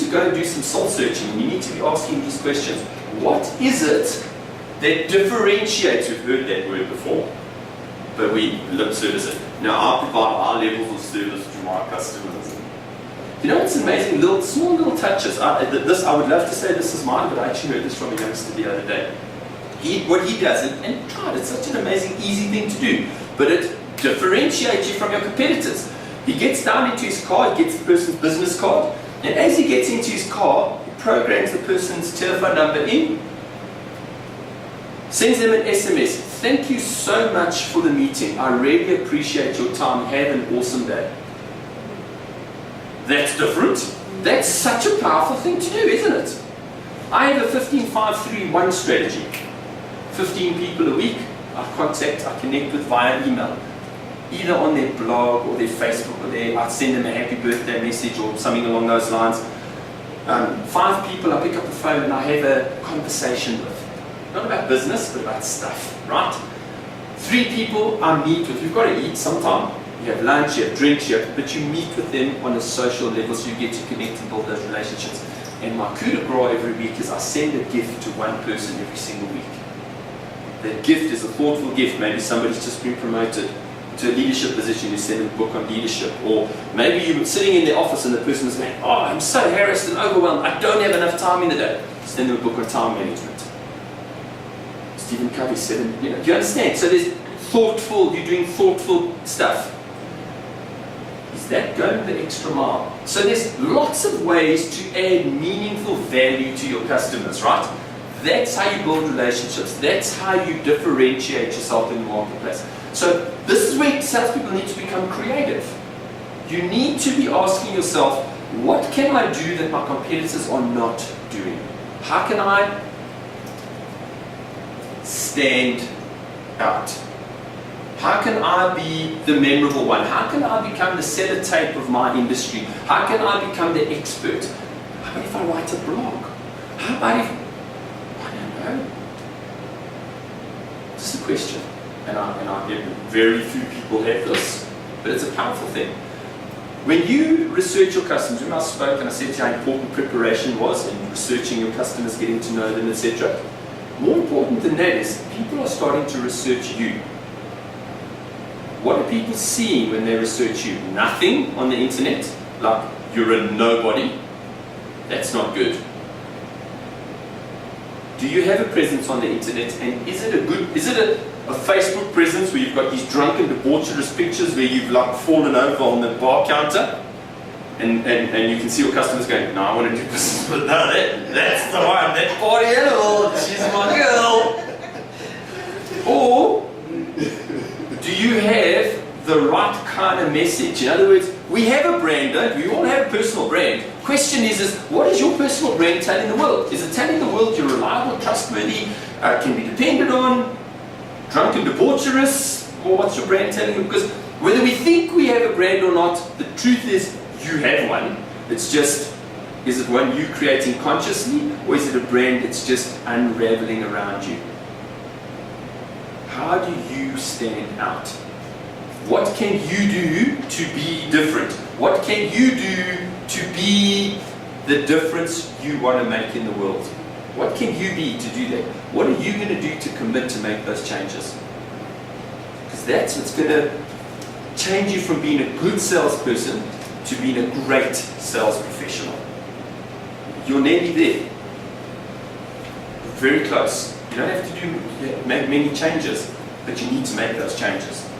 to go and do some soul searching, and you need to be asking these questions. What is it that differentiates? We've heard that word before, but we lip service it. Now, I provide our levels of service to my customers. You know, it's amazing, small little touches. I would love to say this is mine, but I actually heard this from a youngster the other day. What he does, and God, it's such an amazing, easy thing to do, but it differentiates you from your competitors. He gets down into his car, he gets the person's business card, and as he gets into his car, he programs the person's telephone number in, sends them an SMS. Thank you so much for the meeting. I really appreciate your time. Have an awesome day. That's different. That's such a powerful thing to do, isn't it? I have a 15-5-3-1 strategy. 15 people a week I connect with via email. Either on their blog or their Facebook or I send them a happy birthday message or something along those lines. 5 people I pick up the phone and I have a conversation with. Not about business, but about stuff, right? 3 people I meet with. You've got to eat sometime. You have lunch, you have drinks, but you meet with them on a social level, so you get to connect and build those relationships. And my coup de grace every week is I send a gift to one person every single week. That gift is a thoughtful gift. Maybe somebody's just been promoted to a leadership position, you send them a book on leadership. Or maybe you're sitting in the office and the person is saying, oh, I'm so harassed and overwhelmed, I don't have enough time in the day. Send them a book on time management. Stephen Covey said, do you understand? So there's you're doing thoughtful stuff. Is that going the extra mile? So there's lots of ways to add meaningful value to your customers, right? That's how you build relationships. That's how you differentiate yourself in the marketplace. So this is where salespeople need to become creative. You need to be asking yourself, what can I do that my competitors are not doing? How can I stand out? How can I be the memorable one? How can I become the sellotape of my industry? How can I become the expert? How about if I write a blog? How about if, I don't know. Just a question. And very few people have this, but it's a powerful thing. When you research your customers, when I spoke and I said how important preparation was in researching your customers, getting to know them, etc. More important than that is people are starting to research you. What are people seeing when they research you? Nothing on the internet, like you're a nobody. That's not good. Do you have a presence on the internet, and is it a Facebook presence where you've got these drunken, debaucherous pictures where you've like fallen over on the bar counter, and you can see your customers going, no, I want to do business with her. That's the one, that party animal, she's my girl. Or do you have the right kind of message? In other words, we have a brand, don't we? We all have a personal brand. Question is what is your personal brand telling the world? Is it telling the world you're reliable, trustworthy, can be depended on, drunken, debaucherous, or what's your brand telling you? Because whether we think we have a brand or not, the truth is you have one. It's just, is it one you creating consciously, or is it a brand that's just unraveling around you? How do you stand out? What can you do to be different? What can you do to be the difference you want to make in the world? What can you be to do that? What are you going to do to commit to make those changes? Because that's what's going to change you from being a good salesperson to being a great sales professional. You're nearly there. Very close. You don't have to make many changes, but you need to make those changes.